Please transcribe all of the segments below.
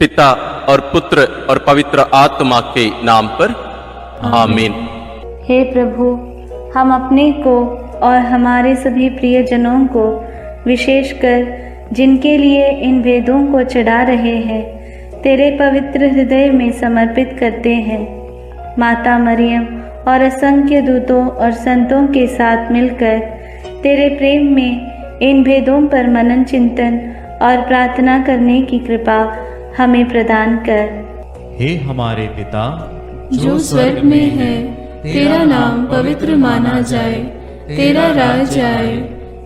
पिता और पुत्र और पवित्र आत्मा के नाम पर आमीन। हे प्रभु, हम अपने को और हमारे सभी प्रियजनों को, विशेषकर जिनके लिए इन वेदों को चढ़ा रहे हैं, तेरे पवित्र हृदय में समर्पित करते हैं। माता मरियम और असंख्य दूतों और संतों के साथ मिलकर तेरे प्रेम में इन भेदों पर मनन चिंतन और प्रार्थना करने की कृपा हमें प्रदान कर। हे हमारे पिता जो स्वर्ग में है, तेरा नाम पवित्र माना जाए, तेरा राज आए,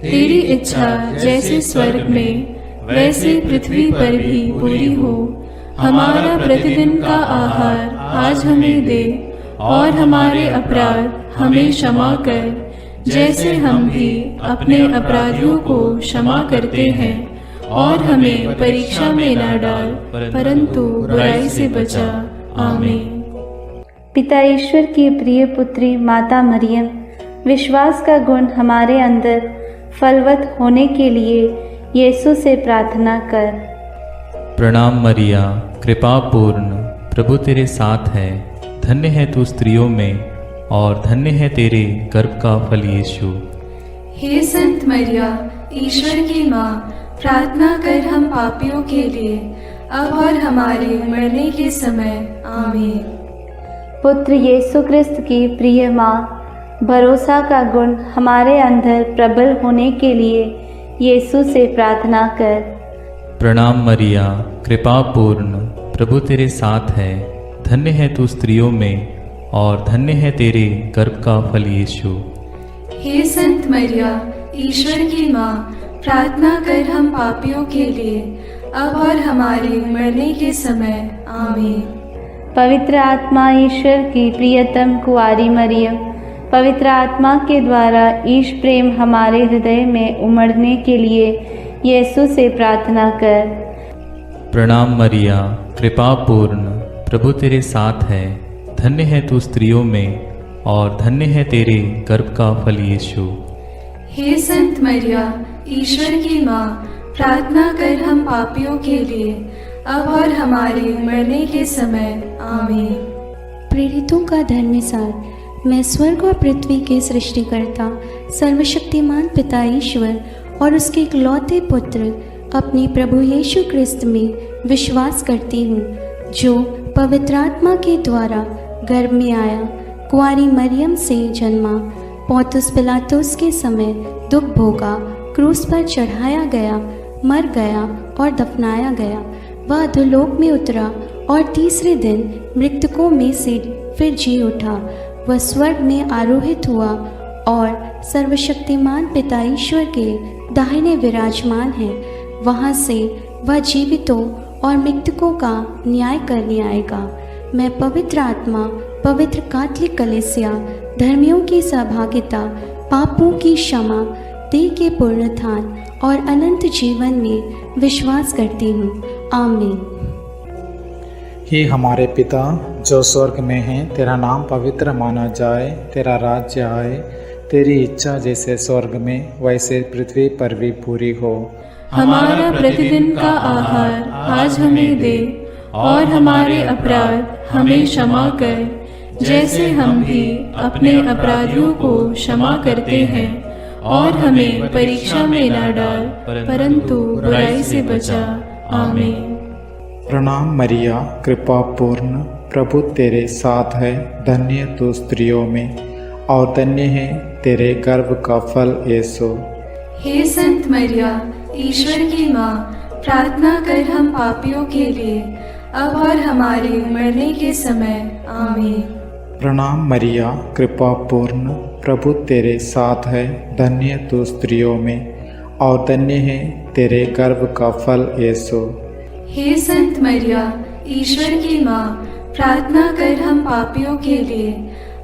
तेरी इच्छा जैसे स्वर्ग में वैसे पृथ्वी पर भी पूरी हो। हमारा प्रतिदिन का आहार आज हमें दे, और हमारे अपराध हमें क्षमा कर, जैसे हम भी अपने अपराधियों को क्षमा करते हैं, और हमें परीक्षा में न डाल, परंतु बुराई से बचा। आमीन। पिता ईश्वर की प्रिय पुत्री माता मरियम, विश्वास का गुण हमारे अंदर फलवत होने के लिए यीशु से प्रार्थना कर। प्रणाम मरिया, कृपा पूर्ण, प्रभु तेरे साथ है। धन्य है तू स्त्रियों में, और धन्य है तेरे गर्भ का फल यीशु। हे संत मरिया, ईश्वर की माँ, प्रार्थना कर हम पापियों के लिए, अब और हमारे मरने के समय। आमीन। पुत्र यीशु क्रिस्त की प्रिय माँ, भरोसा का गुण हमारे अंदर प्रबल होने के लिए यीशु से प्रार्थना कर। प्रणाम मरिया, कृपा पूर्ण, प्रभु तेरे साथ है। धन्य है तू स्त्रियों में, और धन्य है तेरे गर्भ का फल यीशु। हे संत मरिया, ईश्वर की माँ, प्रार्थना कर हम पापियों के लिए, अब और हमारे मरने के समय। आमीन। पवित्र आत्मा ईश्वर की प्रियतम कुआरी मरियम, पवित्र आत्मा के द्वारा ईश प्रेम हमारे हृदय में उमड़ने के लिए यीशु से प्रार्थना कर। प्रणाम मरिया, कृपा पूर्ण, प्रभु तेरे साथ है। धन्य है तू स्त्रियों में, और धन्य है तेरे गर्भ का फल यीशु। हे संत मरिया, ईश्वर की माँ, प्रार्थना कर हम पापियों के लिए, अब और हमारे मरने के समय। आमीन। प्रेरितों का धर्मसार। मैं स्वर्ग और पृथ्वी के सृष्टिकर्ता सर्वशक्तिमान पिता ईश्वर और उसके इकलौते पुत्र अपने प्रभु यीशु क्रिस्त में विश्वास करती हूँ, जो पवित्र आत्मा के द्वारा गर्भ में आया, कुंवारी मरियम से जन्मा, पौंतुस पिलातुस के समय दुख भोगा, क्रूस पर चढ़ाया गया, मर गया और दफनाया गया। वह अधोलोक में उतरा और तीसरे दिन मृतकों में से फिर जी उठा। वह स्वर्ग में आरोहित हुआ और सर्वशक्तिमान पिता ईश्वर के दाहिने विराजमान है। वहाँ से वह जीवितों और मृतकों का न्याय करने आएगा। मैं पवित्र आत्मा, पवित्र कैथोलिक कलीसिया, धर्मियों की सहभागिता, पापों की क्षमा, देह के पुनरुत्थान और अनंत जीवन में विश्वास करती हूँ। आमीन। हे हमारे पिता जो स्वर्ग में है, तेरा नाम पवित्र माना जाए, तेरा राज्य आए, तेरी इच्छा जैसे स्वर्ग में वैसे पृथ्वी पर भी पूरी हो। हमारा प्रतिदिन का आहार आज हमें दे, और हमारे अपराध हमें क्षमा कर, जैसे हम भी अपने अपराधियों को क्षमा करते हैं, और हमें परीक्षा में न डाल, परंतु बुराई से बचा। आमीन। प्रणाम मरिया, कृपा पूर्ण, प्रभु तेरे साथ है। धन्य तू स्त्रियों में, और धन्य है तेरे गर्भ का फल यीशु। हे संत मरिया, ईश्वर की माँ, प्रार्थना कर हम पापियों के लिए, अब और हमारे मरने के समय। आमीन। प्रणाम मरिया, कृपा पूर्ण, प्रभु तेरे साथ है। धन्य तू स्त्रियों में, और धन्य है तेरे गर्भ का फल यीशु। हे संत मरिया, ईश्वर की माँ, प्रार्थना कर हम पापियों के लिए,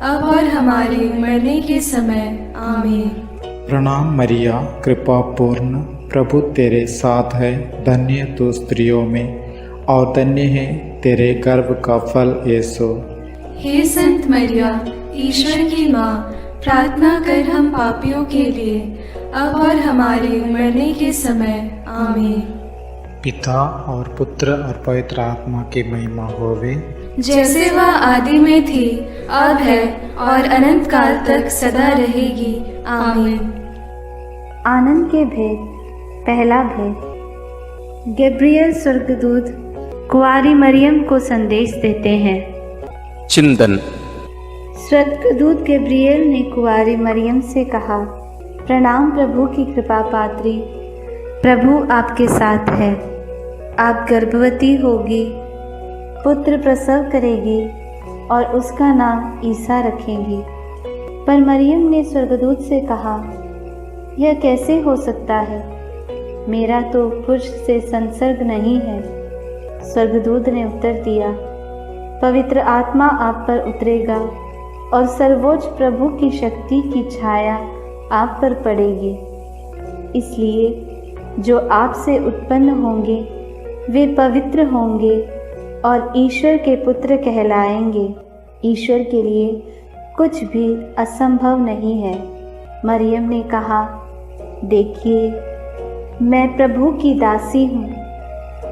अब और हमारे मरने के समय। आमीन। प्रणाम मरिया, कृपा पूर्ण, प्रभु तेरे साथ है। धन्य तू स्त्रियों में, और धन्य है तेरे गर्भ का फल यीशु। हे संत मरिया, ईश्वर की माँ, प्रार्थना कर हम पापियों के लिए, अब और हमारे मरने के समय। आमीन। पिता और पुत्र और पवित्र आत्मा की महिमा होवे, जैसे वह आदि में थी, अब है और अनंत काल तक सदा रहेगी। आमीन। आनंद के भेद। पहला भेद। गैब्रियल स्वर्गदूत कुंवारी मरियम को संदेश देते हैं। चिंतन। स्वर्गदूत गैब्रियल ने कुंवारी मरियम से कहा, प्रणाम प्रभु की कृपा पात्री, प्रभु आपके साथ है। आप गर्भवती होगी, पुत्र प्रसव करेगी और उसका नाम ईसा रखेंगी। पर मरियम ने स्वर्गदूत से कहा, यह कैसे हो सकता है? मेरा तो पुरुष से संसर्ग नहीं है। स्वर्गदूत ने उत्तर दिया, पवित्र आत्मा आप पर उतरेगा और सर्वोच्च प्रभु की शक्ति की छाया आप पर पड़ेगी। इसलिए जो आपसे उत्पन्न होंगे वे पवित्र होंगे और ईश्वर के पुत्र कहलाएंगे। ईश्वर के लिए कुछ भी असंभव नहीं है। मरियम ने कहा, देखिए, मैं प्रभु की दासी हूँ,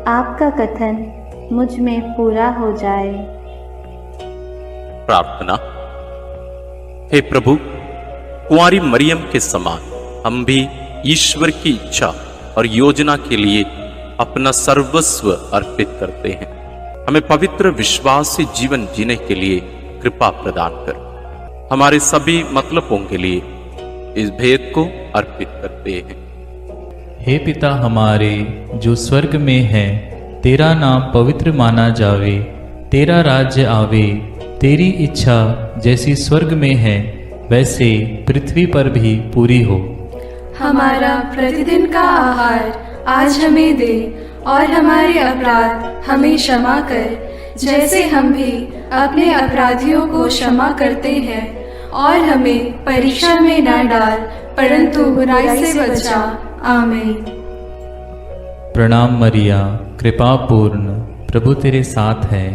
आपका कथन मुझ में पूरा हो जाए। प्रार्थना। हे प्रभु, कुंवारी मरियम के समान हम भी ईश्वर की इच्छा और योजना के लिए अपना सर्वस्व अर्पित करते हैं। हमें पवित्र विश्वास से जीवन जीने के लिए कृपा प्रदान कर। हमारे सभी मतलबों के लिए इस भेद को अर्पित करते हैं। हे पिता हमारे जो स्वर्ग में है, तेरा नाम पवित्र माना जावे, तेरा राज्य आवे, तेरी इच्छा जैसी स्वर्ग में है वैसे पृथ्वी पर भी पूरी हो। हमारा प्रतिदिन का आहार आज हमें दे और हमारे अपराध हमें क्षमा कर, जैसे हम भी अपने अपराधियों को क्षमा करते हैं, और हमें परीक्षा में न डाल परंतु बुराई से बचा। आमीन। प्रणाम मरिया, कृपा पूर्ण, प्रभु तेरे साथ है।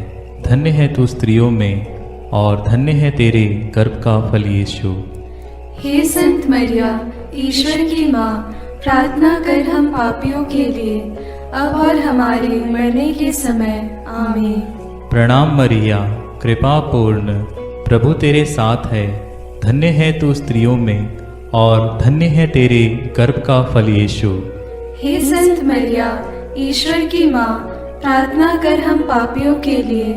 धन्य है तू स्त्रियों में और धन्य है तेरे गर्भ का फल यीशु। हे संत मरिया, ईश्वर की माँ, प्रार्थना कर हम पापियों के लिए, अब और हमारे मरने के समय। आमीन। प्रणाम मरिया, कृपा पूर्ण, प्रभु तेरे साथ है। धन्य है तू स्त्रियों में और धन्य है तेरे गर्भ का फल यीशु। हे संत मरिया, ईश्वर की माँ, प्रार्थना कर हम पापियों के लिए,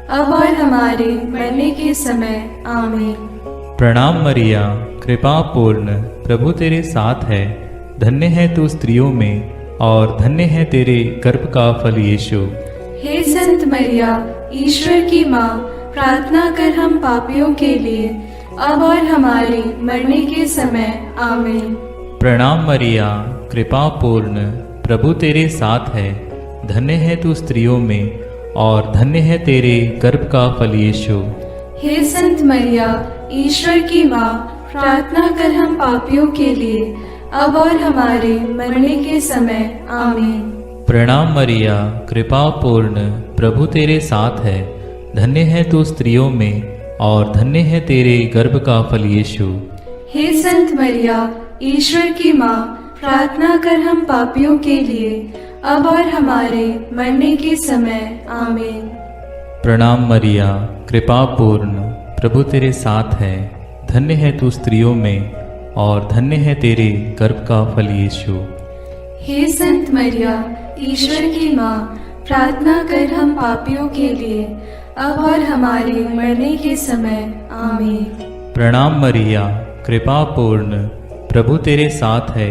अब और हमारे मरने के समय। आमीन। प्रणाम मरिया, कृपा पूर्ण, प्रभु तेरे साथ है। धन्य है तू स्त्रियों में और धन्य है तेरे गर्भ का फल यीशु। हे संत मरिया, ईश्वर की माँ, प्रार्थना कर हम पापियों के लिए, अब और हमारे मरने के समय। आमीन। प्रणाम मरिया, कृपा पूर्ण, प्रभु तेरे साथ है। धन्य है तू स्त्रियों में और धन्य है तेरे गर्भ का फल यीशु। हे संत मरिया, ईश्वर की माँ, प्रार्थना कर हम पापियों के लिए, अब और हमारे मरने के समय। आमीन। प्रणाम मरिया, कृपा पूर्ण, प्रभु तेरे साथ है। धन्य है तू स्त्रियों में और धन्य है तेरे गर्भ का फल यीशु। हे संत मरिया, ईश्वर की माँ, प्रार्थना कर हम पापियों के लिए, अब और हमारे मरने के समय। आमीन। प्रणाम मरिया, कृपा पूर्ण, प्रभु तेरे साथ है। धन्य है तू स्त्रियों में और धन्य है तेरे गर्भ का फल यीशु। हे संत मरिया, ईश्वर की माँ, प्रार्थना कर हम पापियों के लिए, अब और हमारे मरने के समय। आमीन। प्रणाम मरिया, कृपा पूर्ण, प्रभु तेरे साथ है।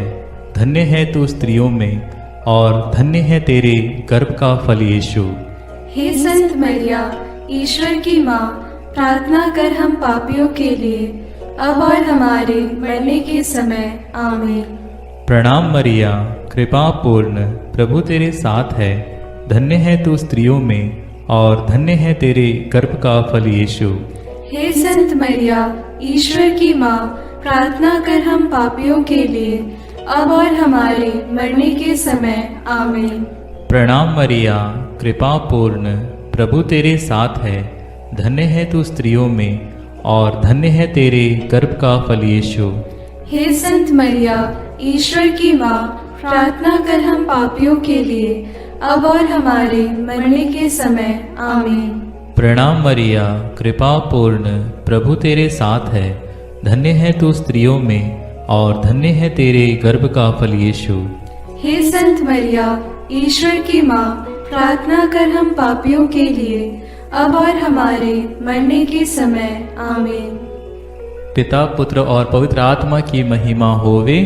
धन्य है तू स्त्रियों में और धन्य है तेरे गर्भ का फल यीशु। हे संत मरिया, ईश्वर की माँ, प्रार्थना कर हम पापियों के लिए, अब और हमारे मरने के समय। आमीन। प्रणाम मरिया, कृपा पूर्ण, प्रभु तेरे साथ है। धन्य है तू स्त्रियों में और धन्य है तेरे गर्भ का फल यीशु। हे संत मरिया, ईश्वर की माँ, प्रार्थना कर हम पापियों के लिए, अब और हमारे मरने के समय। आमीन। प्रणाम मरिया, कृपा पूर्ण, प्रभु तेरे साथ है। धन्य है तू स्त्रियों में और धन्य है तेरे गर्भ का फल यीशु। हे संत मरिया, ईश्वर की माँ, प्रार्थना कर हम पापियों के लिए, अब और हमारे मरने के समय आमीन। प्रणाम मरिया, कृपा पूर्ण, प्रभु तेरे साथ है। धन्य है तू स्त्रियों में और धन्य है तेरे गर्भ का फल यीशु। हे संत मरिया, ईश्वर की माँ, प्रार्थना कर हम पापियों के लिए अब और हमारे मरने के समय आमीन। पिता, पुत्र और पवित्र आत्मा की महिमा होवे,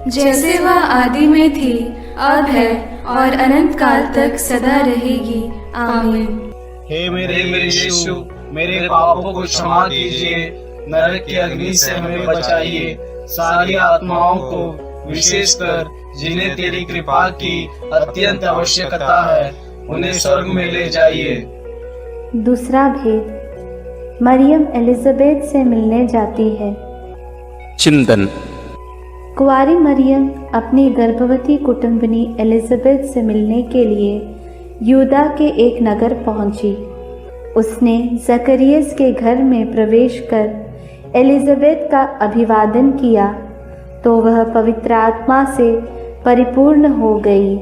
जैसे वह आदि में थी, अब है और अनंत काल तक सदा रहेगी आमीन। हे मेरे यीशु, मेरे पापों को क्षमा कीजिए, नरक की अग्नि से हमें बचाइए, सारी आत्माओं को, विशेषकर जिन्हें तेरी कृपा की अत्यंत आवश्यकता है, उन्हें स्वर्ग में ले जाइए। दूसरा भेद, मरियम एलिजाबेथ से मिलने जाती है। चिंतन। कुंवारी मरियम अपनी गर्भवती कुटुंबनी एलिजाबेथ से मिलने के लिए यूदा के एक नगर पहुंची। उसने जकरियस के घर में प्रवेश कर एलिजाबेथ का अभिवादन किया तो वह पवित्र आत्मा से परिपूर्ण हो गई।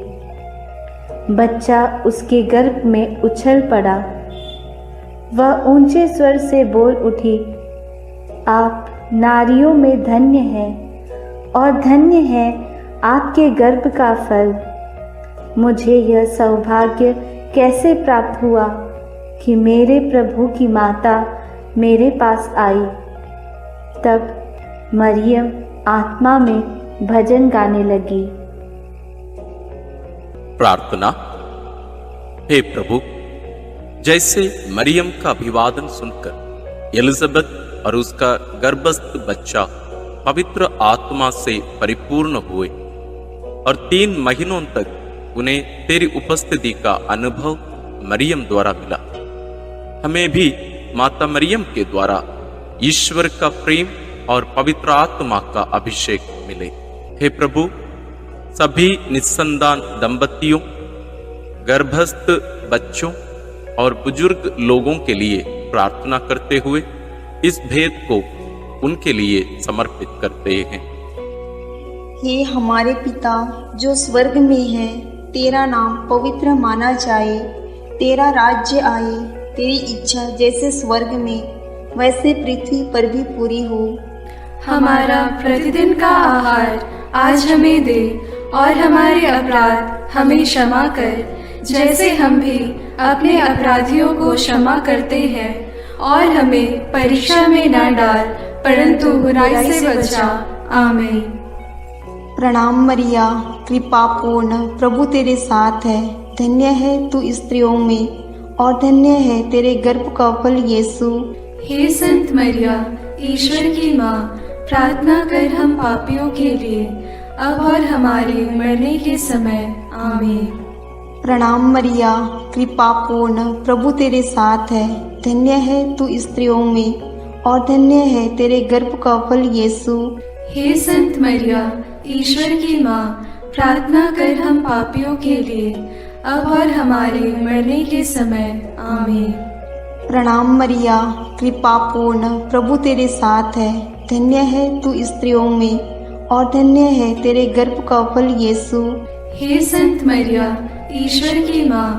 बच्चा उसके गर्भ में उछल पड़ा। वह ऊंचे स्वर से बोल उठी, आप नारियों में धन्य हैं और धन्य है आपके गर्भ का फल। मुझे यह सौभाग्य कैसे प्राप्त हुआ कि मेरे प्रभु की माता मेरे पास आई। तब मरियम आत्मा में भजन गाने लगी। प्रार्थना। हे प्रभु, जैसे मरियम का अभिवादन सुनकर एलिजाबेथ और उसका गर्भस्थ बच्चा पवित्र आत्मा से परिपूर्ण हुए और 3 महीनों तक उन्हें तेरी उपस्थिति का अनुभव मरियम द्वारा मिला, हमें भी माता मरियम के द्वारा ईश्वर का प्रेम और पवित्र आत्मा का अभिषेक मिले। हे प्रभु, सभी निस्संतान दंपतियों, गर्भस्थ बच्चों और बुजुर्ग लोगों के लिए प्रार्थना करते हुए इस भेद को उनके लिए समर्पित करते हैं। हे हमारे पिता जो स्वर्ग में है, तेरा नाम पवित्र माना जाए, तेरा राज्य आए, तेरी इच्छा जैसे स्वर्ग में वैसे पृथ्वी पर भी पूरी हो। हमारा प्रतिदिन का आहार आज हमें दे और हमारे अपराध हमें क्षमा कर, जैसे हम भी अपने अपराधियों को क्षमा करते हैं, और हमें परीक्षा में न डाल परंतु बुराई से बचा। आमीन। प्रणाम मरिया, कृपा पूर्ण, प्रभु तेरे साथ है। धन्य है तू स्त्रियों में और धन्य है तेरे गर्भ का फल यीशु। हे संत मरिया, ईश्वर की माँ, प्रार्थना कर हम पापियों के लिए अब और हमारे मरने के समय। आमीन। प्रणाम मरिया, कृपा पूर्ण, प्रभु तेरे साथ है। धन्य है तू स्त्रियों में और धन्य है तेरे गर्भ का फल यीशु। हे संत मरिया, ईश्वर की माँ, प्रार्थना कर हम पापियों के लिए अब और हमारे मरने के समय। आमीन। प्रणाम मरिया, कृपा पूर्ण, प्रभु तेरे साथ है। धन्य है तू स्त्रियों में और धन्य है तेरे गर्भ का फल यीशु। हे संत मरिया, ईश्वर की माँ,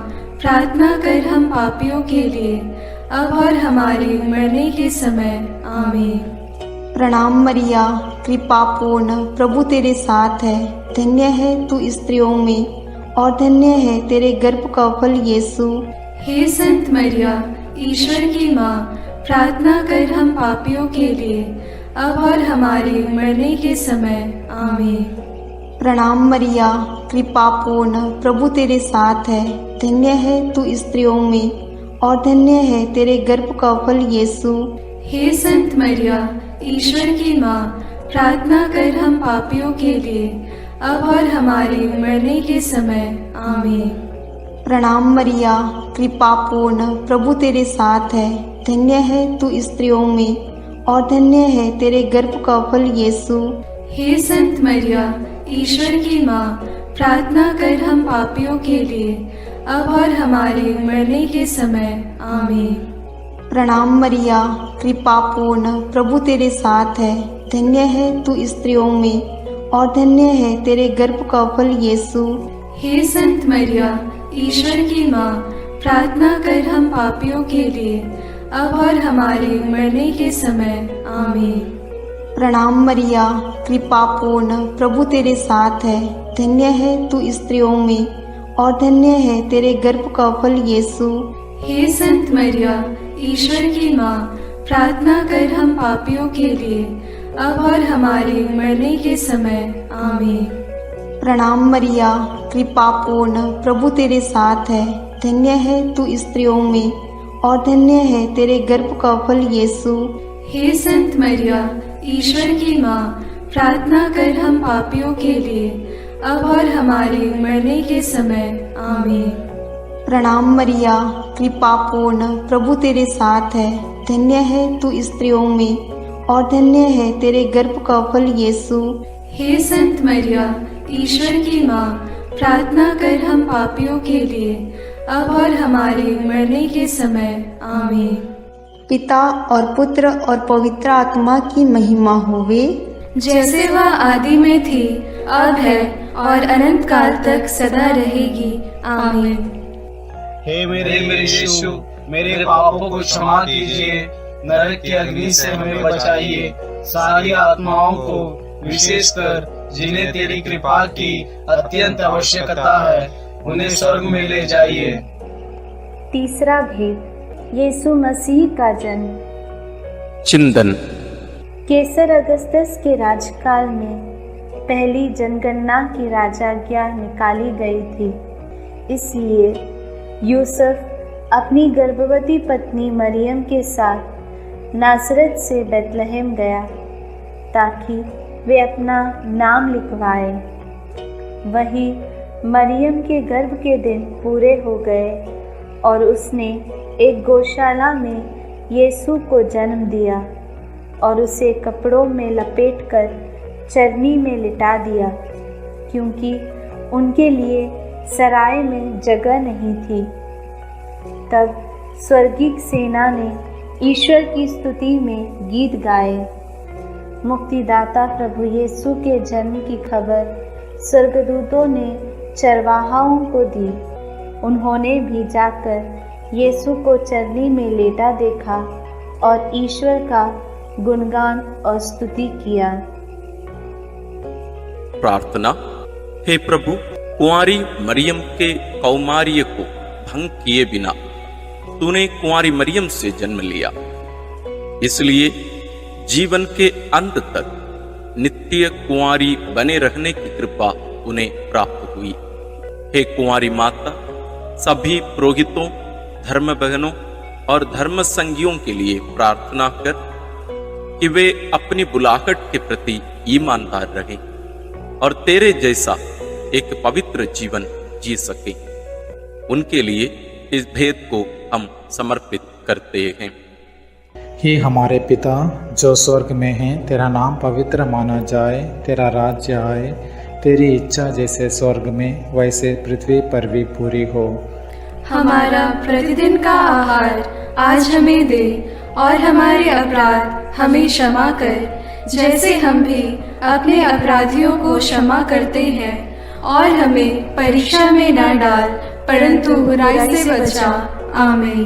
प्रार्थना कर हम पापियों के लिए अब और हमारे मरने के समय। आमीन। प्रणाम मरिया, कृपा पूर्ण, प्रभु तेरे साथ है। धन्य है तू स्त्रियों में और धन्य है तेरे गर्भ का फल यीशु। हे संत मरिया, ईश्वर की माँ, प्रार्थना कर हम पापियों के लिए अब और हमारे मरने के समय। आमीन। प्रणाम मरिया, कृपा पूर्ण, प्रभु तेरे साथ है। धन्य है तू स्त्रियों में और धन्य है तेरे गर्भ का फल यीशु। हे संत मरिया, ईश्वर की माँ, प्रार्थना कर हम पापियों के लिए अब और हमारे मरने के समय। आमीन। प्रणाम मरिया, कृपा पूर्ण, प्रभु तेरे साथ है। धन्य है तू स्त्रियों में और धन्य है तेरे गर्भ का फल यीशु। हे संत मरिया, ईश्वर की माँ, प्रार्थना कर हम पापियों के लिए अब और हमारे मरने के समय। आमीन। प्रणाम मरिया, कृपा पूर्ण, प्रभु तेरे साथ है। धन्य है तू स्त्रियों में और धन्य है तेरे गर्भ का फल यीशु। हे संत मरिया, ईश्वर की माँ, प्रार्थना कर हम पापियों के लिए, अब और हमारे मरने के समय। आमीन। प्रणाम मरिया, कृपा पूर्ण, प्रभु तेरे साथ है। धन्य है तू स्त्रियों में और धन्य है तेरे गर्भ का फल यीशु। हे संत मरिया, ईश्वर की माँ, प्रार्थना कर हम पापियों के लिए, अब और हमारे मरने के समय। आमीन। प्रणाम मरिया, कृपा पूर्ण, प्रभु तेरे साथ है। धन्य है तू स्त्रियों में और धन्य है तेरे गर्भ का फल यीशु। हे संत मरिया, ईश्वर की माँ, प्रार्थना कर हम पापियों के लिए, अब और हमारे मरने के समय। आमीन। प्रणाम मरिया, कृपा पूर्ण, प्रभु तेरे साथ है। धन्य है तू स्त्रियों में और धन्य है तेरे गर्भ का फल यीशु। हे संत मरिया, ईश्वर की माँ, प्रार्थना कर हम पापियों के लिए, अब और हमारे मरने के समय। आमीन। पिता और पुत्र और पवित्र आत्मा की महिमा होवे, जैसे वह आदि में थी, अब है और अनंत काल तक सदा रहेगी। आमीन। हे मेरे यीशु, मेरे पापों को क्षमा कीजिए, नरक की अग्नि से हमें बचाइए, सारी आत्माओं को, विशेषकर जिन्हें तेरी कृपा की अत्यंत आवश्यकता है, उन्हें स्वर्ग में ले जाइए। तीसरा भेद, यीशु मसीह का जन्म। चिंतन। केसर अगस्तस के राजकाल में पहली जनगणना की राजाज्ञा निकाली गई थी। इसलिए यूसुफ अपनी गर्भवती पत्नी मरियम के साथ नासरत से बेतलहम गया ताकि वे अपना नाम लिखवाए। वहीं मरियम के गर्भ के दिन पूरे हो गए और उसने एक गौशाला में यीशु को जन्म दिया और उसे कपड़ों में लपेटकर चरनी में लिटा दिया, क्योंकि उनके लिए सराय में जगह नहीं थी। तब स्वर्गीय सेना ने ईश्वर की स्तुति में गीत गाए। मुक्तिदाता प्रभु यीशु के जन्म की खबर स्वर्गदूतों ने चरवाहाओं को दी। उन्होंने भी जाकर यीशु को चरनी में लेटा देखा और ईश्वर का गुणगान और स्तुति किया। प्रार्थना। हे प्रभु, कुंवारी मरियम के कौमार्य को भंग किए बिना तूने कुंवारी मरियम से जन्म लिया, इसलिए जीवन के अंत तक नित्य कुंवारी बने रहने की कृपा उन्हें प्राप्त हुई। हे कुंवारी माता, सभी पुरोहितों, धर्म बहनों और धर्म संगियों के लिए प्रार्थना कर कि वे अपनी बुलाहट के प्रति ईमानदार रहें और तेरे जैसा एक पवित्र जीवन जी सके। उनके लिए इस भेद को हम समर्पित करते हैं। हे हमारे पिता जो स्वर्ग में है, तेरा नाम पवित्र माना जाए, तेरा राज्य आए, तेरी इच्छा जैसे स्वर्ग में वैसे पृथ्वी पर भी पूरी हो। हमारा प्रतिदिन का आहार आज हमें दे और हमारे अपराध हमें क्षमा कर, जैसे हम भी अपने अपराधियों को क्षमा करते हैं, और हमें परीक्षा में न डाल परंतु बुराई से बचा। आमीन।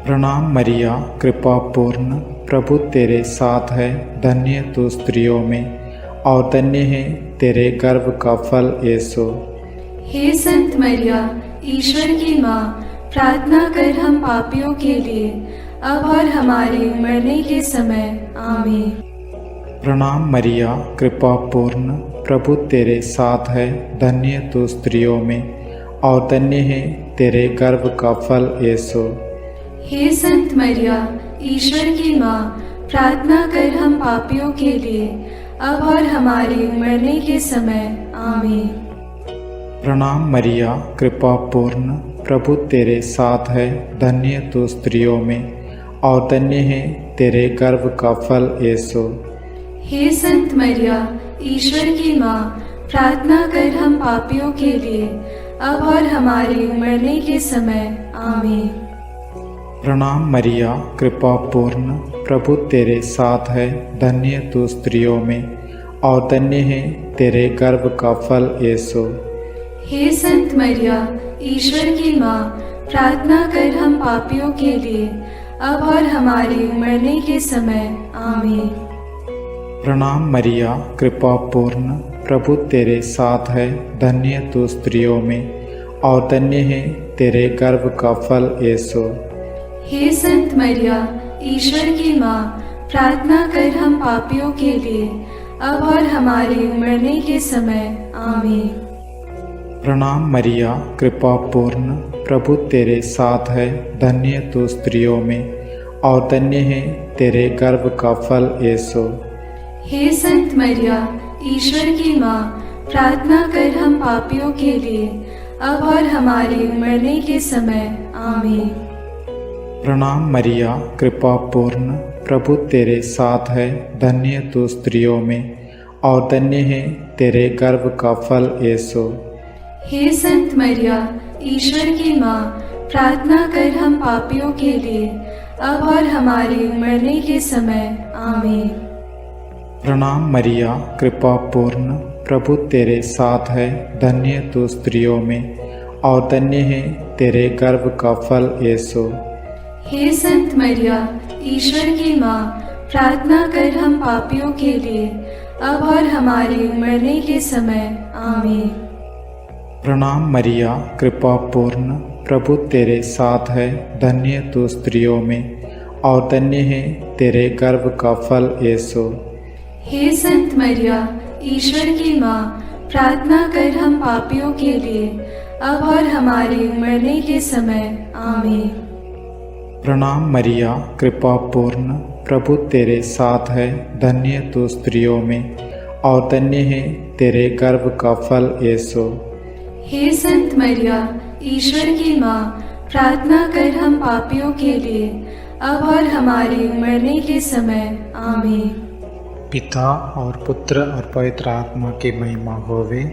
प्रणाम मरिया, कृपा पूर्ण, प्रभु तेरे साथ है। धन्य तू स्त्रियों में और धन्य है तेरे गर्भ का फल यीशु। हे संत मरिया, ईश्वर की माँ, प्रार्थना कर हम पापियों के लिए, अब और हमारे मरने के समय। आमीन। प्रणाम मरिया, कृपा पूर्ण, प्रभु तेरे साथ है। धन्य तू स्त्रियों में और धन्य है तेरे गर्भ का फल यीशु। हे संत मरिया, ईश्वर की माँ, प्रार्थना कर हम पापियों के लिए, अब और हमारे मरने के समय। आमीन। प्रणाम मरिया, कृपा पूर्ण, प्रभु तेरे साथ है। धन्य तू स्त्रियों में और धन्य है तेरे गर्भ का फल यीशु। हे संत मरिया, ईश्वर की माँ, प्रार्थना कर हम पापियों के लिए, अब और हमारे मरने के समय। आमीन। प्रणाम मरिया, कृपा पूर्ण, प्रभु तेरे साथ है। धन्य तू स्त्रियों में और धन्य है तेरे गर्भ का फल यीशु। हे संत मरिया, ईश्वर की माँ, प्रार्थना कर हम पापियों के लिए, अब और हमारे मरने के समय। आमीन। प्रणाम मरिया, कृपा पूर्ण, प्रभु तेरे साथ है, धन्य तू स्त्रियों में और धन्य है तेरे गर्भ का फल यीशु। हे संत मरिया, ईश्वर की माँ, प्रार्थना कर हम पापियों के लिए, अब और हमारे मरने के समय। आमीन। प्रणाम मरिया, कृपा पूर्ण, प्रभु तेरे साथ है, धन्य तू स्त्रियों में और धन्य है तेरे गर्भ का फल यीशु। हे संत मरिया, ईश्वर की माँ, प्रार्थना कर हम पापियों के लिए, अब और हमारे मरने के समय। आमीन। प्रणाम मरिया, कृपा पूर्ण, प्रभु तेरे साथ है, धन्य तू स्त्रियों में और धन्य है तेरे गर्भ का फल यीशु। हे संत मरिया, ईश्वर की माँ, प्रार्थना कर हम पापियों के लिए, अब और हमारे मरने के समय। आमीन। प्रणाम मरिया, कृपा पूर्ण, प्रभु तेरे साथ है, धन्य तू स्त्रियों में और धन्य है तेरे गर्भ का फल यीशु। हे संत मरिया, ईश्वर की माँ, प्रार्थना कर हम पापियों के लिए, अब और हमारे मरने के समय। आमीन। प्रणाम मरिया, कृपा पूर्ण, प्रभु तेरे साथ है, धन्य तू स्त्रियों में और धन्य है तेरे गर्भ का फल यीशु। हे संत मरिया, ईश्वर की माँ, प्रार्थना कर हम पापियों के लिए, अब और हमारे मरने के समय। आमीन। प्रणाम मरिया, कृपा पूर्ण, प्रभु तेरे साथ है, धन्य तू स्त्रियों में और धन्य है तेरे गर्भ का फल यीशु। हे संत मरिया, ईश्वर की माँ, प्रार्थना कर हम पापियों के लिए, अब और हमारे मरने के समय। आमीन। पिता और पुत्र और पवित्र आत्मा की महिमा होवे,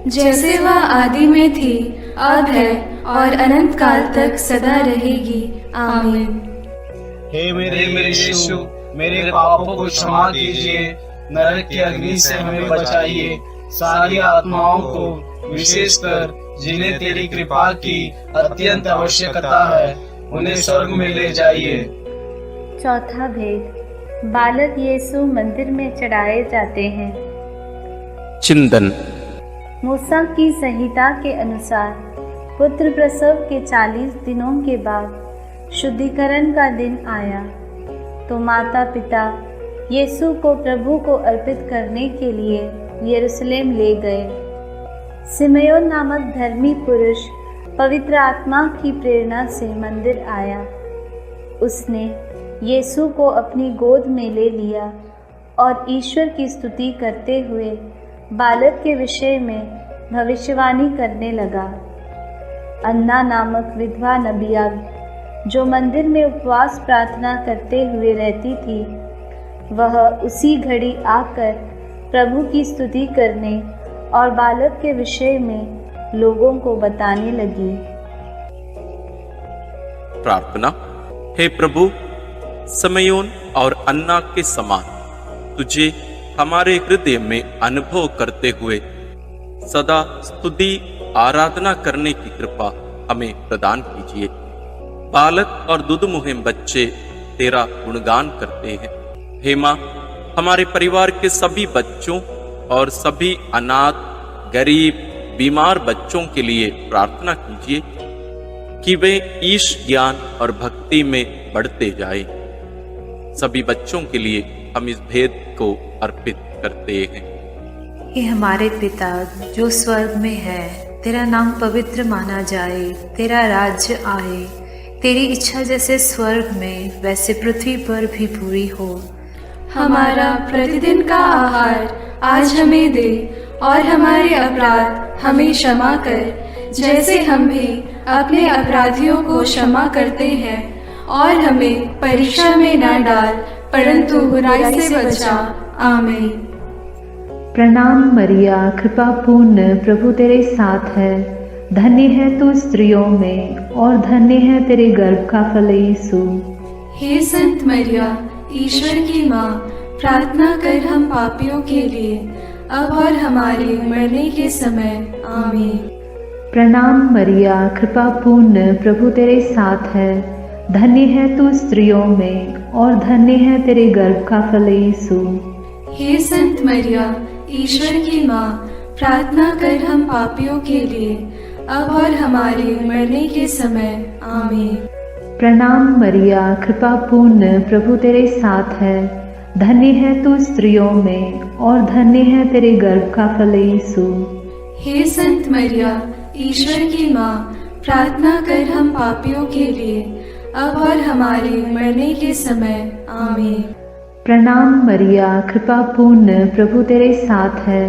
जैसे वह आदि में थी, अब है और अनंत काल तक सदा रहेगी। आमीन। हे मेरे यीशु, मेरे पापों को क्षमा कीजिए, नरक की अग्नि से हमें बचाइए, सारी आत्माओं को, विशेषकर जिन्हें तेरी कृपा की अत्यंत आवश्यकता है, उन्हें स्वर्ग में ले जाइए। चौथा भेद, बालक यीशु मंदिर में चढ़ाए जाते हैं। चिंतन। मूसा की संहिता के अनुसार पुत्र प्रसव के 40 दिनों के बाद शुद्धिकरण का दिन आया, तो माता पिता यीशु को प्रभु को अर्पित करने के लिए यरूशलेम ले गए। सिमयोन नामक धर्मी पुरुष पवित्र आत्मा की प्रेरणा से मंदिर आया। उसने यीशु को अपनी गोद में ले लिया और ईश्वर की स्तुति करते हुए बालक के विषय में भविष्यवाणी करने लगा। अन्ना नामक विधवा नबिया, जो मंदिर में उपवास प्रार्थना करते हुए रहती थी, वह उसी घड़ी आकर प्रभु की स्तुति करने और बालक के विषय में लोगों को बताने लगी। प्रार्थना। हे प्रभु, सिमयोन और अन्ना के समान तुझे हमारे हृदय में अनुभव करते हुए सदा स्तुति आराधना करने की कृपा हमें प्रदान कीजिए। बालक और दुधमुहे बच्चे तेरा गुणगान करते हैं। हे माँ, हमारे परिवार के सभी बच्चों और सभी अनाथ, गरीब, बीमार बच्चों के लिए प्रार्थना कीजिए कि वे ईश ज्ञान और भक्ति में बढ़ते जाएं। सभी बच्चों के लिए हम इस भेद को अर्पित करते हैं। हे हमारे पिता जो स्वर्ग में है, तेरा नाम पवित्र माना जाए, तेरा राज्य आए, तेरी इच्छा जैसे स्वर्ग में वैसे पृथ्वी पर भी पूरी हो। हमारा प्रतिदिन का आहार आज हमें दे, और हमारे अपराध हमें क्षमा कर, जैसे हम भी अपने अपराधियों को क्षमा करते हैं, और हमें परीक्षा में न डाल, परंतु बुराई से बचा। आमीन। प्रणाम मरिया, कृपा पूर्ण, प्रभु तेरे साथ है, धन्य है तू स्त्रियों में और धन्य है तेरे गर्भ का फल यीशु। हे संत मरिया, ईश्वर की माँ, प्रार्थना कर हम पापियों के लिए, अब और हमारे मरने के समय। आमीन। प्रणाम मरिया, कृपा पूर्ण, प्रभु तेरे साथ है। धन्य है तू स्त्रियों में और धन्य है तेरे गर्भ का फल यीशु। हे संत मरिया, ईश्वर की माँ, प्रार्थना कर हम पापियों के लिए, अब और हमारे मरने के समय। आमीन। प्रणाम मरिया, कृपा पूर्ण, प्रभु तेरे साथ है। धन्य है तू स्त्रियों में और धन्य है तेरे गर्भ का फल यीशु। हे संत मरिया, ईश्वर की माँ, प्रार्थना कर हम पापियों के लिए, अब और हमारे मरने के समय। आमीन। प्रणाम मरिया, कृपा पूर्ण, प्रभु तेरे साथ है।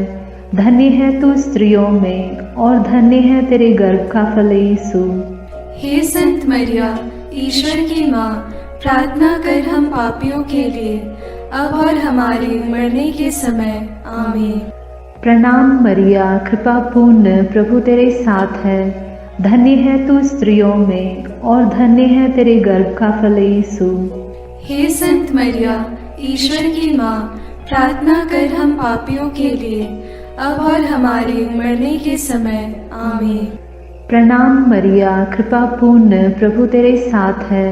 धन्य है तू स्त्रियों में और धन्य है तेरे गर्भ का फल यीशु। हे संत मरिया, ईश्वर की माँ, प्रार्थना कर हम पापियों के लिए, अब और हमारे मरने के समय। आमीन। प्रणाम मरिया, कृपा पूर्ण, प्रभु तेरे साथ है। धन्य है तू स्त्रियों में और धन्य है तेरे गर्भ का फल यीशु। हे संत मरिया, ईश्वर की माँ, प्रार्थना कर हम पापियों के लिए, अब और हमारे मरने के समय। आमीन। प्रणाम मरिया, कृपा पूर्ण, प्रभु तेरे साथ है।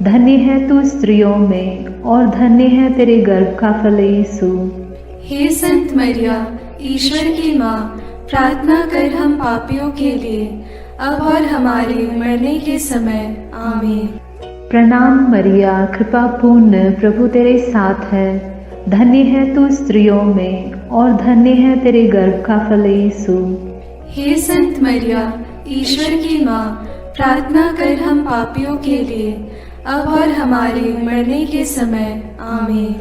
धन्य है तू स्त्रियों में और धन्य है तेरे गर्भ का फल यीशु। हे संत मरिया, ईश्वर की माँ, प्रार्थना कर हम पापियों के लिए, अब और हमारे मरने के समय। आमीन। प्रणाम मरिया, कृपा पूर्ण, प्रभु तेरे साथ है। धन्य है तू स्त्रियों में और धन्य है तेरे गर्भ का फल यीशु। हे संत मरिया, ईश्वर की माँ, प्रार्थना कर हम पापियों के लिए, अब और हमारे मरने के समय। आमीन।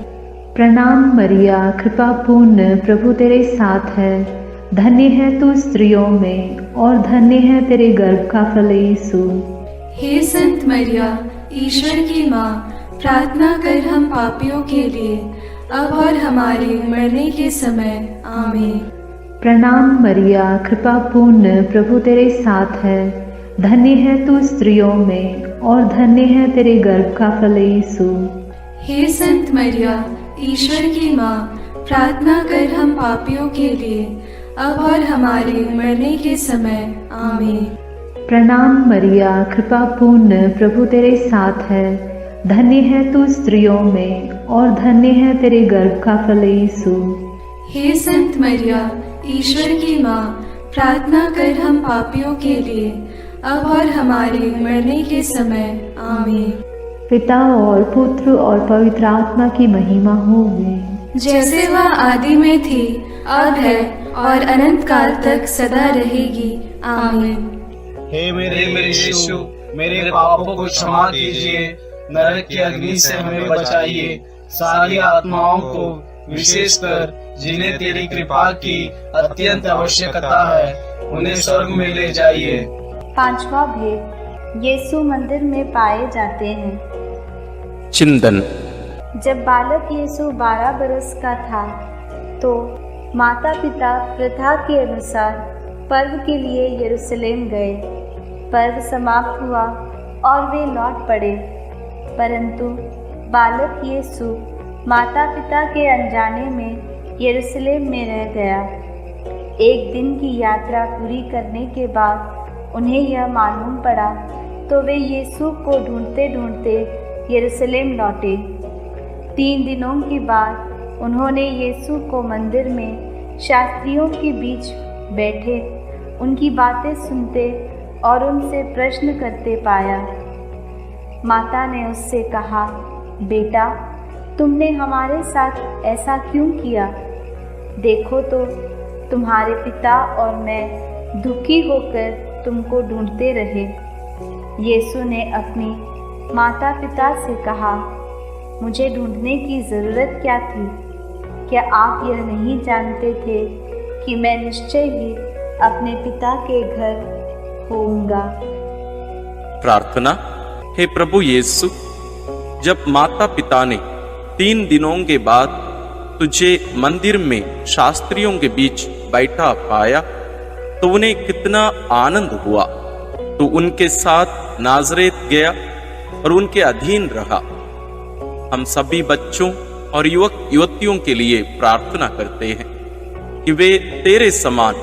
प्रणाम मरिया, कृपा पूर्ण, प्रभु तेरे साथ है। धन्य है तू स्त्रियों में और धन्य है तेरे गर्भ का फल यीशु। हे संत मरिया, ईश्वर की माँ, प्रार्थना कर हम पापियों के लिए, अब और हमारे मरने के समय। आमीन। प्रणाम मरिया, कृपा पूर्ण, प्रभु तेरे साथ है। धन्य है तू स्त्रियों में और धन्य है तेरे गर्भ का फल यीशु। हे संत मरिया, ईश्वर की माँ, प्रार्थना कर हम पापियों के लिए, अब और हमारे मरने के समय। आमीन। प्रणाम मरिया, कृपा पूर्ण, प्रभु तेरे साथ है। धन्य है तू स्त्रियों में और धन्य है तेरे गर्भ का फल यीशु। हे संत मरिया, ईश्वर की माँ, प्रार्थना कर हम पापियों के लिए, अब और हमारे मरने के समय। आमीन। पिता और पुत्र और पवित्र आत्मा की महिमा होवे, जैसे वह आदि में थी, अब है और अनंत काल तक सदा रहेगी। आमीन। हे मेरे यीशु, मेरे पापों को क्षमा कीजिए, नरक की अग्नि से हमें बचाइए, सारी आत्माओं को विशेषकर जिन्हें तेरी कृपा की अत्यंत आवश्यकता है, उन्हें स्वर्ग में ले जाइए। पांचवा भेद, यीशु मंदिर में पाए जाते हैं। चिंतन। जब बालक यीशु 12 बरस का था तो माता पिता प्रथा के अनुसार पर्व के लिए यरूशलेम गए। पर्व समाप्त हुआ और वे लौट पड़े, परंतु बालक यीशु माता पिता के अनजाने में यरूशलेम में रह गया। एक दिन की यात्रा पूरी करने के बाद उन्हें यह मालूम पड़ा तो वे यीशु को ढूंढते ढूंढते यरूशलेम लौटे। 3 दिनों के बाद उन्होंने यीशु को मंदिर में शास्त्रियों के बीच बैठे उनकी बातें सुनते और उनसे प्रश्न करते पाया। माता ने उससे कहा, बेटा, तुमने हमारे साथ ऐसा क्यों किया? देखो तो तुम्हारे पिता और मैं दुखी होकर तुमको ढूंढते रहे। यीशु ने अपनी माता पिता से कहा, मुझे ढूंढने की ज़रूरत क्या थी? क्या आप यह नहीं जानते थे कि मैं निश्चय ही अपने पिता के घर होऊंगा? प्रार्थना। हे प्रभु यीशु, जब माता पिता ने 3 दिनों के बाद तुझे मंदिर में शास्त्रियों के बीच बैठा पाया तो उन्हें कितना आनंद हुआ। तो उनके साथ नाज़रेत गया और उनके अधीन रहा। हम सभी बच्चों और युवक युवतियों के लिए प्रार्थना करते हैं कि वे तेरे समान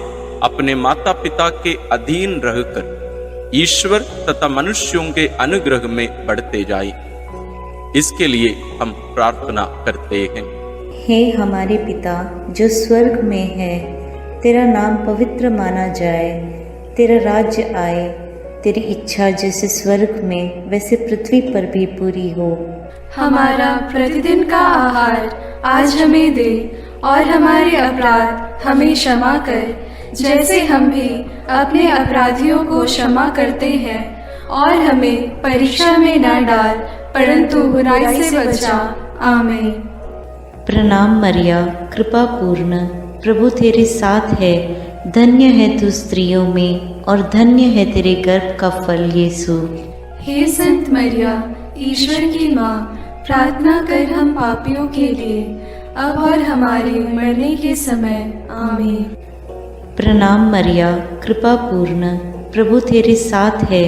अपने माता पिता के अधीन रहकर ईश्वर तथा मनुष्यों के अनुग्रह में बढ़ते जाए, इसके लिए हम प्रार्थना करते हैं। हे हमारे पिता जो स्वर्ग में है, तेरा नाम पवित्र माना जाए, तेरा राज्य आए, तेरी इच्छा जैसे स्वर्ग में वैसे पृथ्वी पर भी पूरी हो। हमारा प्रतिदिन का आहार आज हमें दे, और हमारे अपराध हमें क्षमा कर, जैसे हम भी अपने अपराधियों को क्षमा करते हैं, और हमें परीक्षा में न डाल, परंतु बुराई से बचा। आमीन। प्रणाम मरिया, कृपा पूर्ण, प्रभु तेरे साथ है, धन्य है तू स्त्रियों में और धन्य है तेरे गर्भ का फल यीशु। हे संत मरिया, ईश्वर की माँ, प्रार्थना कर हम पापियों के लिए, अब और हमारे मरने के समय। आमीन। प्रणाम मरिया, कृपा पूर्ण, प्रभु तेरे साथ है,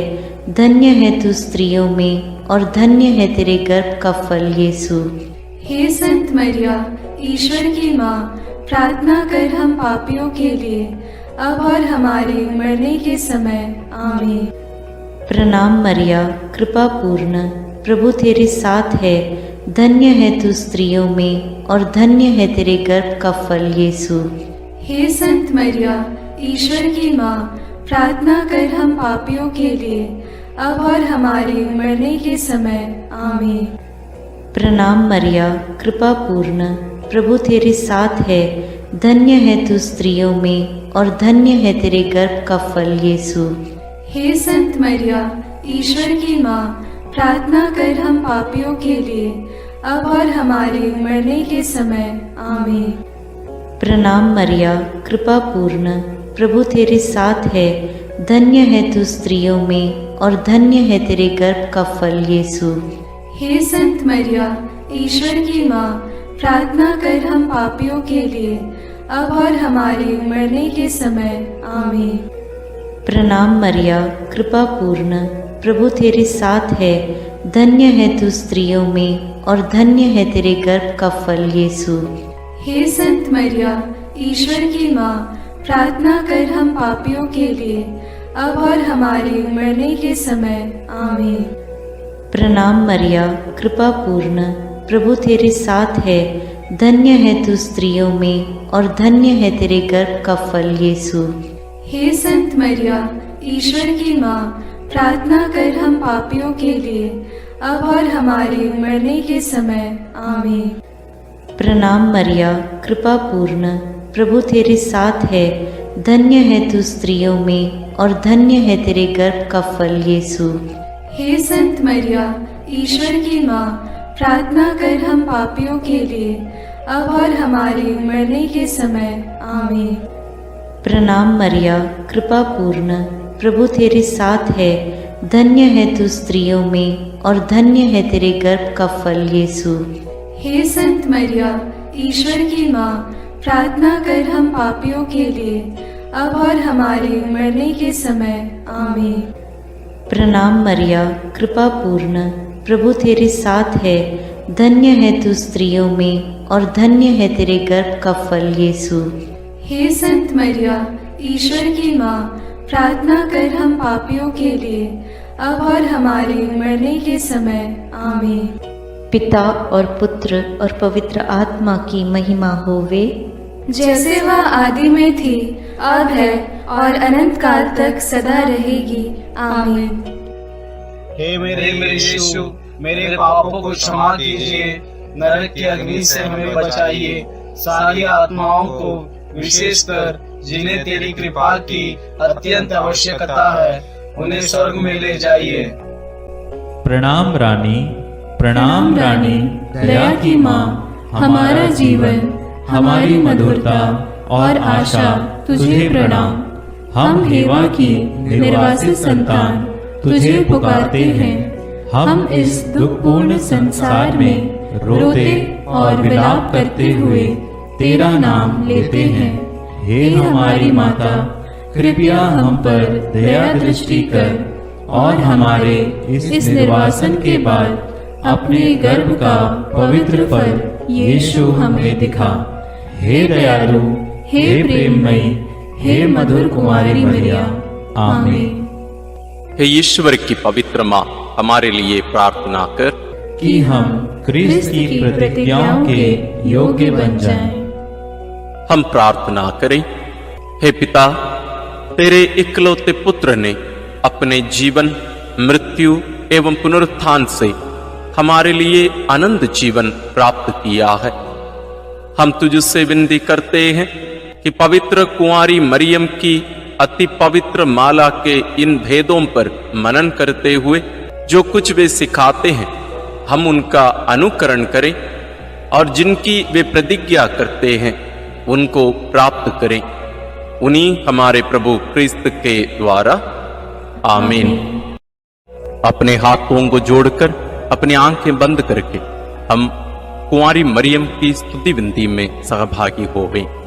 धन्य है तू स्त्रियों में और धन्य है तेरे गर्भ का फल यीशु। हे संत मरिया, ईश्वर की माँ, प्रार्थना कर हम पापियों के लिए, अब और हमारे मरने के समय। आमीन। प्रणाम मरिया, कृपा पूर्ण, प्रभु तेरे साथ है, धन्य है तू स्त्रियों में और धन्य है तेरे गर्भ का फल यीशु। हे संत मरिया, ईश्वर की माँ, प्रार्थना कर हम पापियों के लिए, अब और हमारे मरने के समय। आमीन। प्रणाम मरिया, कृपा पूर्ण, प्रभु तेरे साथ है, धन्य है तू स्त्रियों में और धन्य है तेरे गर्भ का फल यीशु। हे संत मरिया, ईश्वर की माँ, प्रार्थना कर हम पापियों के लिए, अब और हमारे मरने के समय। आमीन। प्रणाम मरिया, कृपा पूर्ण, प्रभु तेरे साथ है, धन्य है तू स्त्रियों में और धन्य है तेरे गर्भ का फल यीशु। हे संत मरिया, ईश्वर की माँ, प्रार्थना कर हम पापियों के लिए, अब और हमारे मरने के समय। आमीन। प्रणाम मरिया, कृपा पूर्ण, प्रभु तेरे साथ है, धन्य है तू स्त्रियों में और धन्य है तेरे गर्भ का फल यीशु। हे संत मरिया, ईश्वर की माँ, प्रार्थना कर हम पापियों के लिए, अब और हमारे मरने के समय। आमीन। प्रणाम मरिया, कृपा पूर्ण, प्रभु तेरे साथ है, धन्य है तू स्त्रियों में और धन्य है तेरे गर्भ का फल यीशु। हे संत मरिया, ईश्वर की माँ, प्रार्थना कर हम पापियों के लिए, अब और हमारे मरने के समय। आमीन। प्रणाम मरिया, कृपा पूर्ण, प्रभु तेरे साथ है, धन्य है तू स्त्रियों में और धन्य है तेरे गर्भ का फल यीशु। हे संत मरिया, ईश्वर की माँ, प्रार्थना कर हम पापियों के लिए, अब और हमारे मरने के समय। आमीन। प्रणाम मरिया, कृपा पूर्ण, प्रभु तेरे साथ है, धन्य है तू स्त्रियों में और धन्य है तेरे गर्भ का फल यीशु। हे संत मरिया, ईश्वर की माँ, प्रार्थना कर हम पापियों के लिए, अब और हमारे मरने के समय। आमीन। प्रणाम मरिया, कृपा पूर्ण, प्रभु तेरे साथ है, धन्य है तू स्त्रियों में और धन्य है तेरे गर्भ का फल यीशु। हे संत मरिया, ईश्वर की माँ, प्रार्थना कर हम पापियों के लिए, अब और हमारे मरने के समय। आमीन। पिता और पुत्र और पवित्र आत्मा की महिमा होवे, जैसे वह आदि में थी, अब है और अनंत काल तक सदा रहेगी। आमीन। हे मेरे यीशु, मेरे पापों को क्षमा कीजिए, नरक की अग्नि से हमें बचाइए, सारी आत्माओं को विशेषकर जिन्हें तेरी कृपा की अत्यंत आवश्यकता है, उन्हें स्वर्ग में ले जाइए। प्रणाम रानी, प्रणाम रानी, दया की माँ, हमारा जीवन, हमारी मधुरता और आशा तुझे प्रणाम। हम हेवा की निर्वासित संतान तुझे पुकारते हैं। हम इस दुखपूर्ण संसार में रोते और विलाप करते हुए तेरा नाम लेते हैं। हे हमारी माता, कृपया हम पर दया दृष्टि कर और हमारे इस निर्वासन के बाद अपने गर्भ का पवित्र फल यीशु हमें दिखा। हे दयालु, हे प्रेममयी, हे मधुर कुमारी मरिया। आमीन। हे ईश्वर की पवित्र माँ, हमारे लिए प्रार्थना कर कि हम क्रिस्त की प्रतिज्ञाओं के योग्य बन जाएं। हम प्रार्थना करें। हे पिता, तेरे इकलौते पुत्र ने अपने जीवन, मृत्यु एवं पुनरुत्थान से हमारे लिए अनंत जीवन प्राप्त किया है। हम तुझसे विनती करते हैं कि पवित्र कुंवारी मरियम की अति पवित्र माला के इन भेदों पर मनन करते हुए जो कुछ वे सिखाते हैं, हम उनका अनुकरण करें और जिनकी वे प्रतिज्ञा करते हैं उनको प्राप्त करें। उन्हीं हमारे प्रभु क्रिस्त के द्वारा। आमीन। अपने हाथों को जोड़कर अपनी आंखें बंद करके हम कुंवारी मरियम की स्तुति विनती में सहभागी होवें।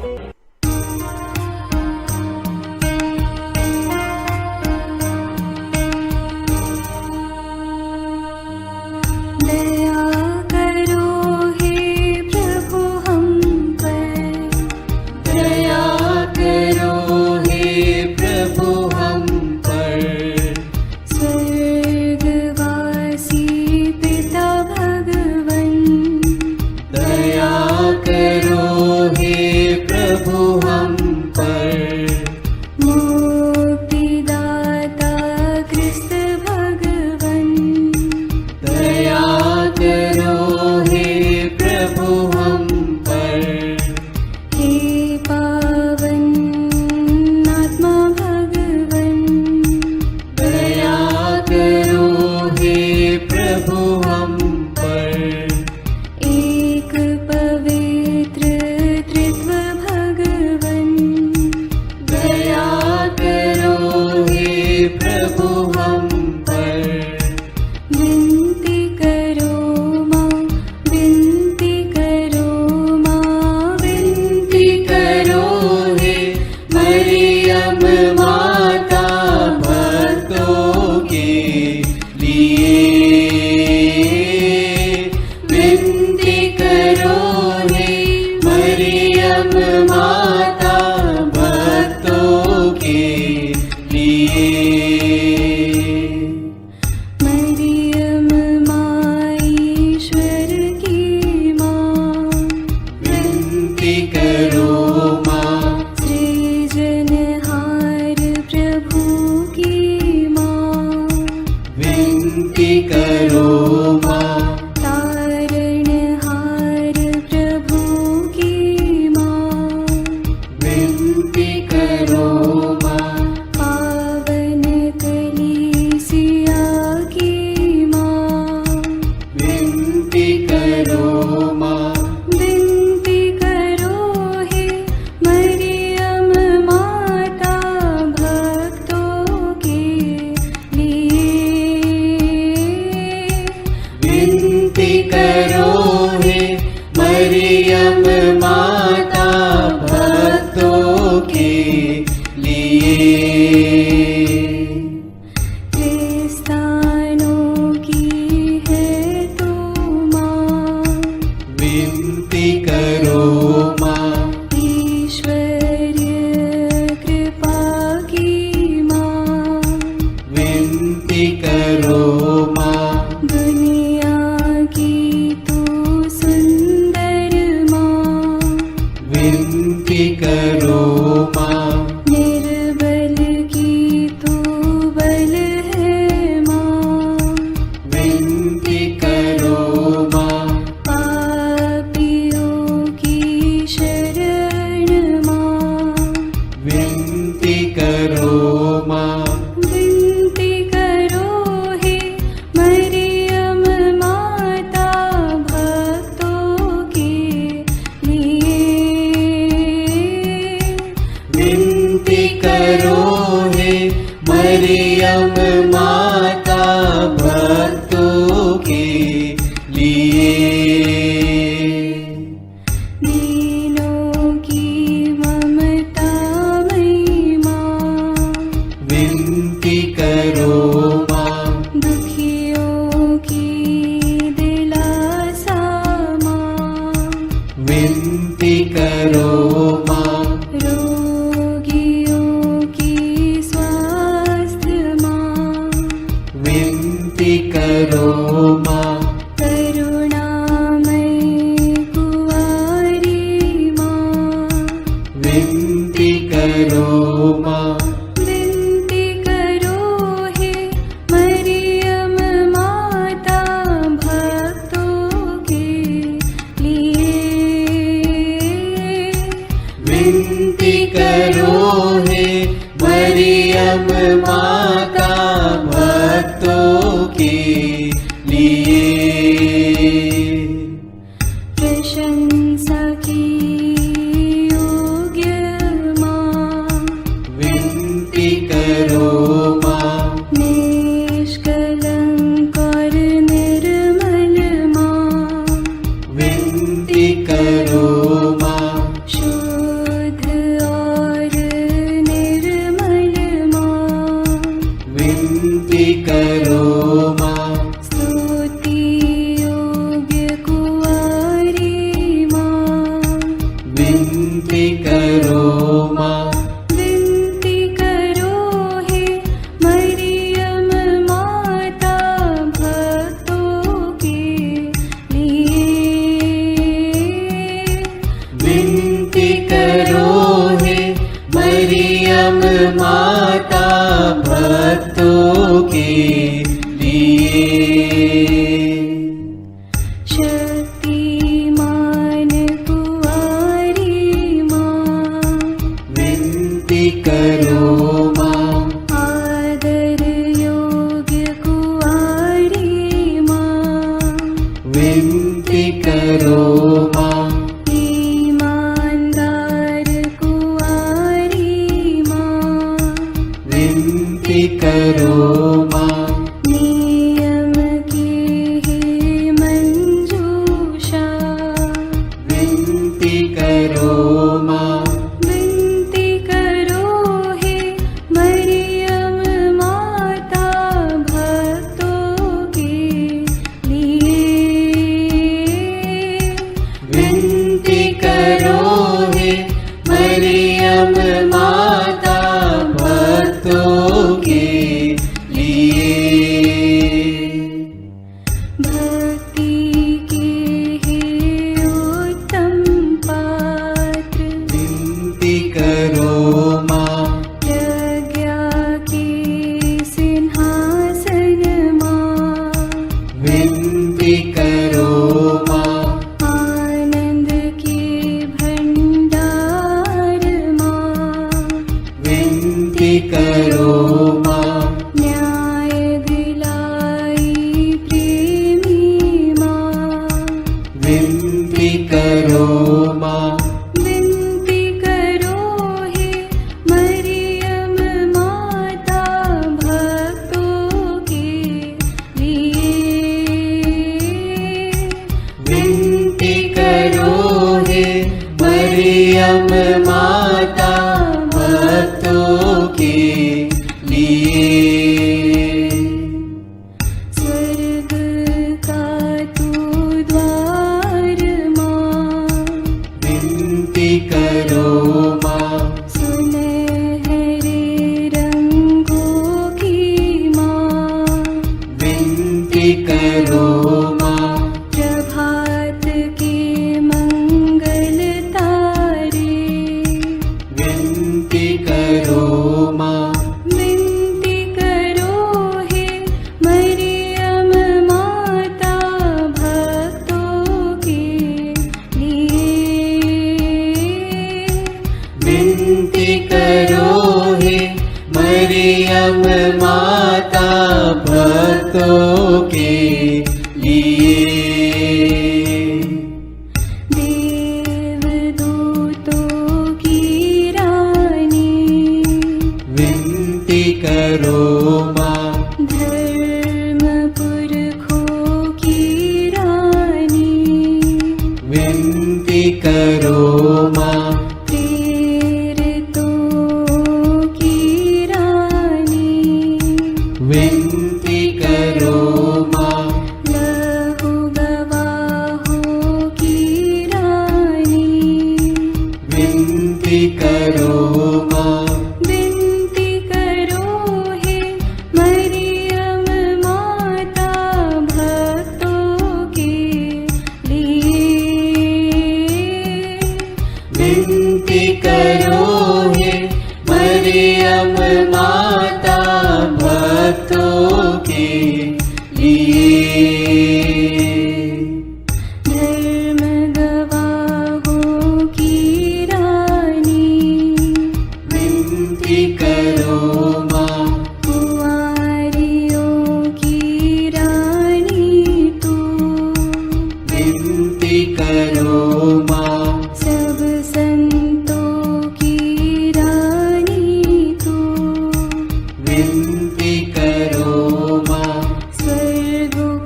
विनती करो माँ, रोगियों करो माँ। करुणामयी कुंवारी माँ, विनती करो माँ। विनती करो हे मरियम माता भक्तों के लिए। विनती करो हे मरियम माता भक्तों के लिए। प्रशंसा की योग्य माँ, विनती करो माँ। निष्कलंक और निर्मल माँ, विनती करो माँ। शुद्ध और निर्मल माँ, विनती करो माँ। स्तुति योग्य कुंवारी माँ, विनती करो माँ। विनती करो हे मरियम माता भक्तों के लिए। विनती करो हे मरियम माता भक्तों के लिए। शक्तिमान कुंवारी माँ, विनती करो माँ। आदर योग्य कुंवारी माँ, विनती करो माँ। ईमानदार कुंवारी माँ, विनती करो माँ। नियम की हे मंजूषा, विनती करो माँ। विनती करो हे मरियम माता भक्तों के लिए। विनती करो हे मरियम माता भक्तों के लिए। भक्ति के हे उत्तम पात्र, विनती करो माँ। प्रज्ञा के सिंहासन माँ, विनती करो माँ। आनंद के भंडार माँ, विनती करो माँ। न्याय दिलाई प्रेमी माँ, विनती करो माँ। विनती करो हे मरियम माता भक्तों के लिए। विनती करो हे मरियम माता भक्तों के लिए। स्वर्ग का तू द्वार माँ, विनती करो माँ। सुनहरे रंगों की माँ, विनती करो माँ। प्रभात के मंगल तारे, विनती करो माँ। विनती करो हे मरियम माता भक्तों के लिए। विनती करो हे मरियम माता भक्तों के लिए। देवदूतों की रानी, विनती करो माँ। धर्म पुरखों की रानी, विनती करो माँ। प्रेरितों की रानी, विनती करो माँ।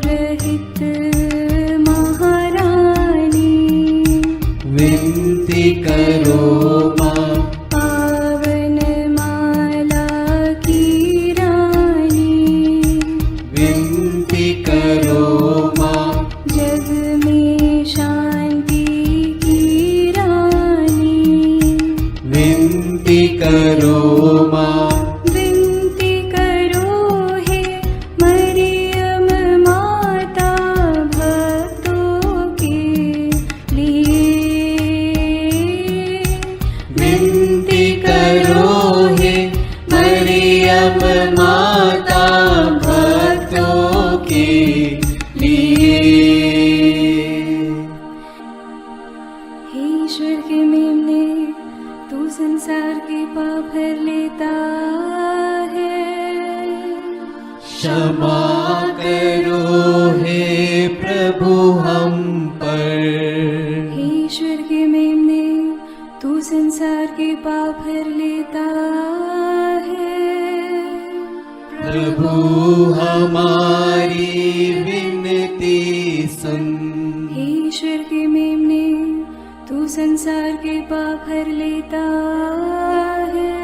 अनुग्रहित महारानी, विनती करो माँ। पावन माला की रानी, विनती करो माँ। जग में शांति की रानी, विनती करो माँ। विनती करो हे मरियम माता भक्तों के लिए। विनती करो हे मरियम माता भक्तों के लिए। हे ईश्वर के मेमने, तू संसार के पाप हर लेता है। क्षमा करो हे प्रभु हम पर। हे ईश्वर के मेमने, तू संसार के पाप हर लेता है। प्रभु हमारी विनती सुन। हे ईश्वर के मेमने, तू संसार के पाप हर लेता है।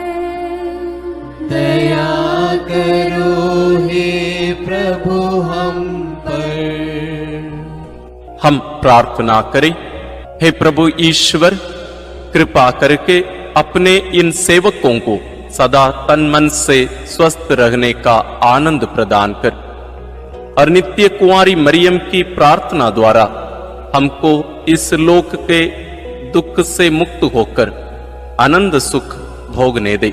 दया करो हे प्रभु हम पर। हम प्रार्थना करें। हे प्रभु ईश्वर, कृपा करके अपने इन सेवकों को सदा तन मन से स्वस्थ रहने का आनंद प्रदान कर और नित्य कुंवारी मरियम की प्रार्थना द्वारा हमको इस लोक के दुख से मुक्त होकर आनंद सुख भोगने दे।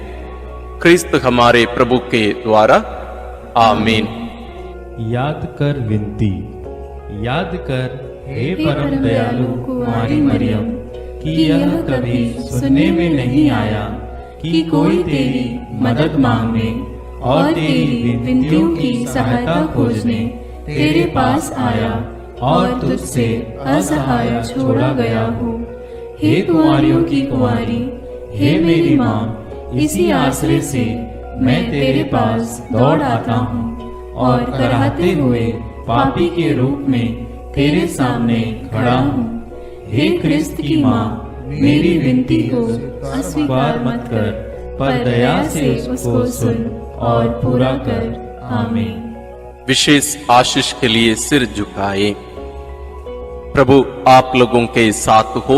क्रिस्त हमारे प्रभु के द्वारा आमीन। याद कर विनती। याद कर हे परम दयालु कुंवारी मरियम कि यह कभी सुनने में नहीं आया कि कोई तेरी मदद मांगने और तेरी विनतियों की सहायता खोजने तेरे पास आया और तुझसे असहाय छोड़ा गया हूँ। हे कुंवारियों की कुंवारी, हे मेरी माँ, इसी आश्रय से मैं तेरे पास दौड़ आता हूँ और कराहते हुए पापी के रूप में तेरे सामने खड़ा हूँ। हे क्रिस्त की माँ, मेरी विनती को अस्वीकार मत कर, पर दया से उसको सुन और पूरा कर। आमीन। विशेष आशीष के लिए सिर झुकाए। प्रभु आप लोगों के साथ हो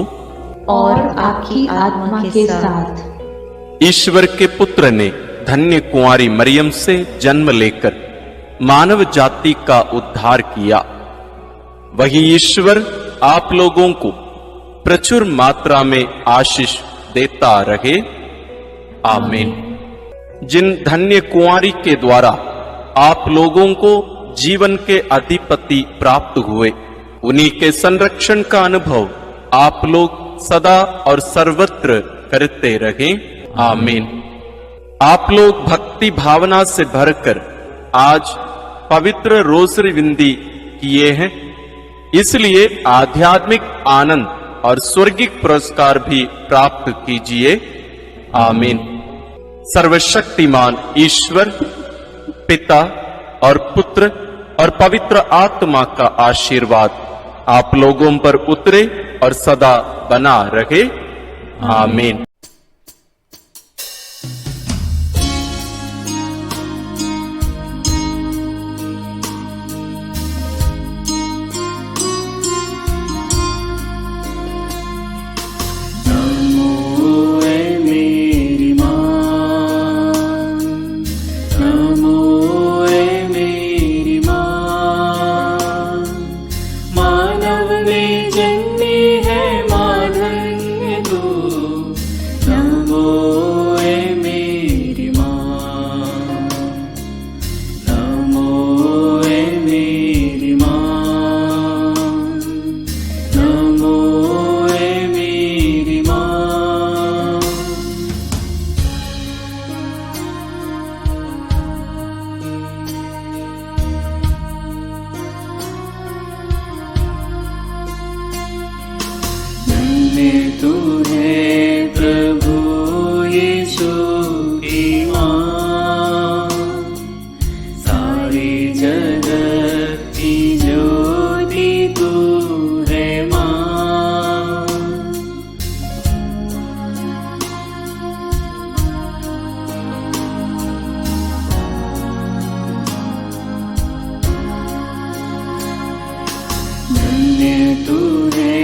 और आपकी आत्मा के साथ। ईश्वर के पुत्र ने धन्य कुंवारी मरियम से जन्म लेकर मानव जाति का उद्धार किया। वही ईश्वर आप लोगों को प्रचुर मात्रा में आशीष देता रहे। आमीन। जिन धन्य कुंवारी के द्वारा आप लोगों को जीवन के अधिपति प्राप्त हुए, उन्हीं के संरक्षण का अनुभव आप लोग सदा और सर्वत्र करते रहें। आमीन। आप लोग भक्ति भावना से भरकर आज पवित्र रोसरी विंदी किए हैं, इसलिए आध्यात्मिक आनंद और स्वर्गिक पुरस्कार भी प्राप्त कीजिए। आमीन। सर्वशक्तिमान ईश्वर पिता और पुत्र और पवित्र आत्मा का आशीर्वाद आप लोगों पर उतरे और सदा बना रहे। आमीन। धन्य तू है